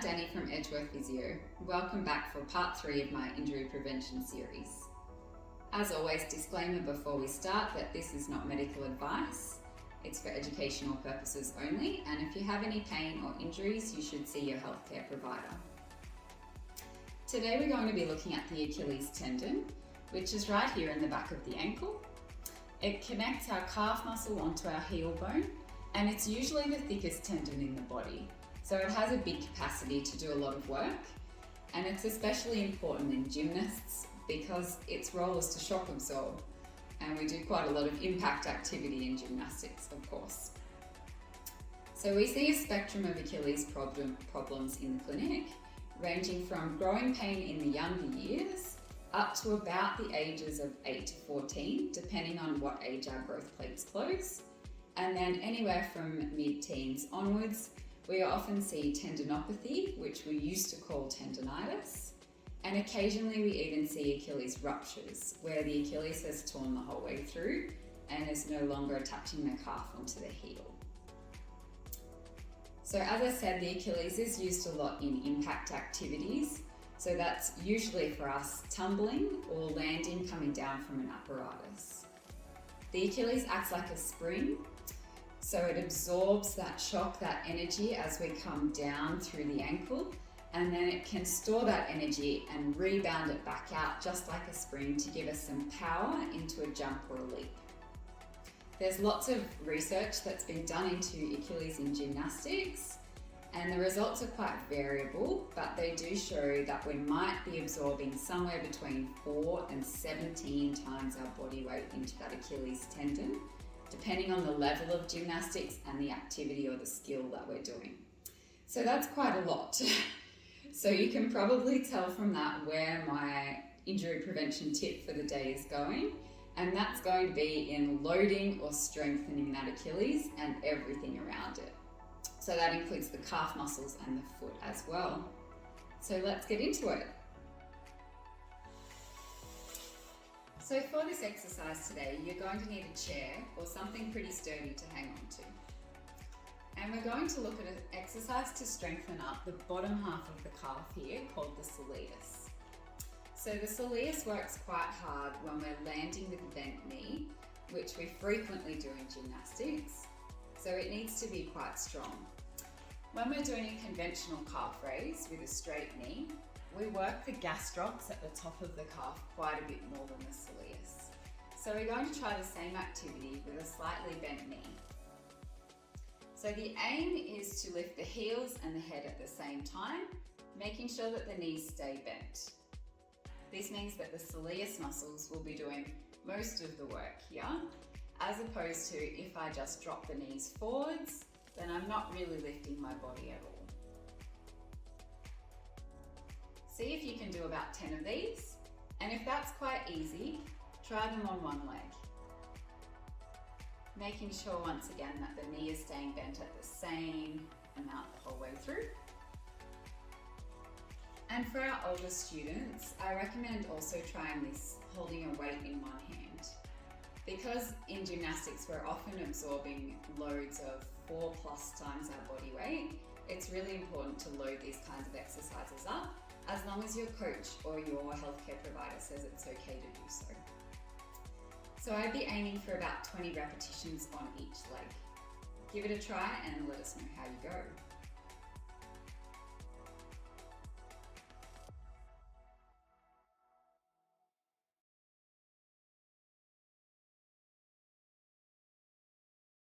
Dani from Edgeworth Physio. Welcome back for part 3 of my injury prevention series. As always, disclaimer before we start that this is not medical advice. It's for educational purposes only, and if you have any pain or injuries, you should see your healthcare provider. Today we're going to be looking at the Achilles tendon, which is right here in the back of the ankle. It connects our calf muscle onto our heel bone, and it's usually the thickest tendon in the body. So it has a big capacity to do a lot of work, and it's especially important in gymnasts because its role is to shock absorb, and we do quite a lot of impact activity in gymnastics, of course. So we see a spectrum of Achilles problems in the clinic, ranging from growing pain in the younger years up to about the ages of 8 to 14, depending on what age our growth plates close, and then anywhere from mid-teens onwards. We often see tendinopathy, which we used to call tendonitis, and occasionally we even see Achilles ruptures, where the Achilles has torn the whole way through and is no longer attaching the calf onto the heel. So as I said, the Achilles is used a lot in impact activities, so that's usually for us tumbling or landing coming down from an apparatus. The Achilles acts like a spring, so it absorbs that shock, that energy as we come down through the ankle, and then it can store that energy and rebound it back out just like a spring to give us some power into a jump or a leap. There's lots of research that's been done into Achilles in gymnastics, and the results are quite variable, but they do show that we might be absorbing somewhere between 4 and 17 times our body weight into that Achilles tendon, depending on the level of gymnastics and the activity or the skill that we're doing. So that's quite a lot. So you can probably tell from that where my injury prevention tip for the day is going, and that's going to be in loading or strengthening that Achilles and everything around it. So that includes the calf muscles and the foot as well. So let's get into it. So for this exercise today, you're going to need a chair or something pretty sturdy to hang on to. And we're going to look at an exercise to strengthen up the bottom half of the calf here called the soleus. So the soleus works quite hard when we're landing with a bent knee, which we frequently do in gymnastics. So it needs to be quite strong. When we're doing a conventional calf raise with a straight knee, we work the gastrocs at the top of the calf quite a bit more than the soleus. So we're going to try the same activity with a slightly bent knee. So the aim is to lift the heels and the head at the same time, making sure that the knees stay bent. This means that the soleus muscles will be doing most of the work here, as opposed to if I just drop the knees forwards, then I'm not really lifting my body at all. See if you can do about 10 of these, and if that's quite easy, try them on one leg. Making sure once again that the knee is staying bent at the same amount the whole way through. And for our older students, I recommend also trying this holding a weight in one hand. Because in gymnastics we're often absorbing loads of 4+ times our body weight, it's really important to load these kinds of exercises up, as long as your coach or your healthcare provider says it's okay to do so. So I'd be aiming for about 20 repetitions on each leg. Give it a try and let us know how you go.